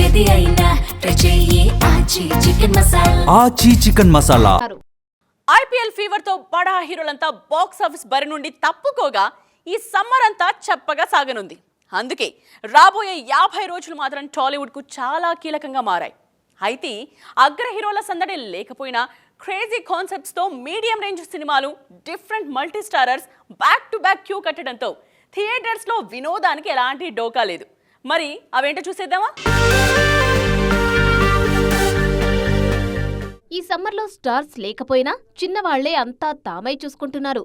ఏది అయినా ట్రై చెయ్యి ఆచి చికెన్ మసాలా. ఆచి చికెన్ మసాలా. ఐపీఎల్ ఫీవర్ తో బడా హీరోలంతా బాక్స్ ఆఫీస్ బరి నుండి తప్పుకోగా ఈ సమ్మర్ అంతా చప్పగా సాగనుంది. అందుకే రాబోయే 50 రోజులు మాత్రం టాలీవుడ్ కు చాలా కీలకంగా మారాయి. అయితే అగ్ర హీరోల సందడి లేకపోయినా క్రేజీ కాన్సెప్ట్స్ తో మీడియం రేంజ్ సినిమాలు, different multi starrers back to back queue కట్టడంతో థియేటర్స్ లో వినోదానికి ఎలాంటి డోకా లేదు. మరి అవేంటో చూసేద్దామా? ఈ సమ్మర్లో స్టార్స్ లేకపోయినా చిన్నవాళ్లే అంతా తామై చూసుకుంటున్నారు.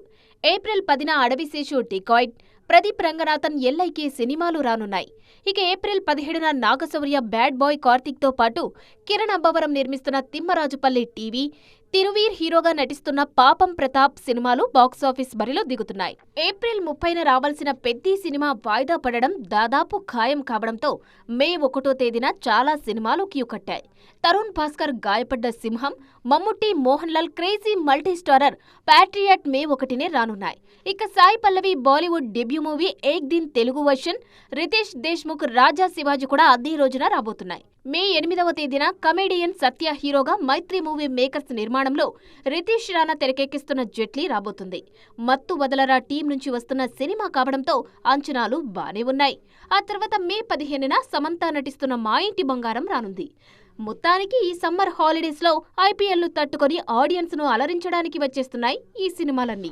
ఏప్రిల్ 10న అడవిశేషు డికాయిడ్, ప్రదీప్ రంగనాథన్ ఎల్ఐకే సినిమాలు రానున్నాయి. ఇక ఏప్రిల్ 17న నాగశౌర్య బ్యాడ్ బాయ్ కార్తిక్తో పాటు కిరణ్ అబ్బవరం నిర్మిస్తున్న తిమ్మరాజుపల్లి టీవీ, తిరువీర్ హీరోగా నటిస్తున్న పాపం ప్రతాప్ సినిమాలు బాక్సాఫీస్ బరిలో దిగుతున్నాయి. ఏప్రిల్ 30న రావాల్సిన పెద్ది సినిమా వాయిదా పడడం దాదాపు ఖాయం కావడంతో మే 1వ తేదీన చాలా సినిమాలు queue కట్టాయి. Tarun Bhaskar Gayapadda Simham, Mammootty, Mohanlal crazy multi starrer Patriot May 1నే రానున్నాయి. ఇక Sai Pallavi Bollywood debut movie Ek Din Telugu version, Riteish Deshmukh Raja Shivaji కూడా అదే రోజున రాబోతున్నాయి. మే 8వ తేదీన కమెడియన్ సత్య హీరోగా మైత్రి మూవీ మేకర్స్ నిర్మాణంలో రితేష్ రాణా తెరకెక్కిస్తున్న జెట్లీ రాబోతుంది. మత్తు వదలరా టీం నుంచి వస్తున్న సినిమా కావడంతో అంచనాలు బానే ఉన్నాయి. ఆ తర్వాత మే 15న సమంత నటిస్తున్న మా ఇంటి బంగారం రానుంది. మొత్తానికి ఈ సమ్మర్ హాలిడేస్ లో ఐపీఎల్ ను తట్టుకొని ఆడియన్స్ ను అలరించడానికి వచ్చేస్తున్నాయి ఈ సినిమాలన్నీ.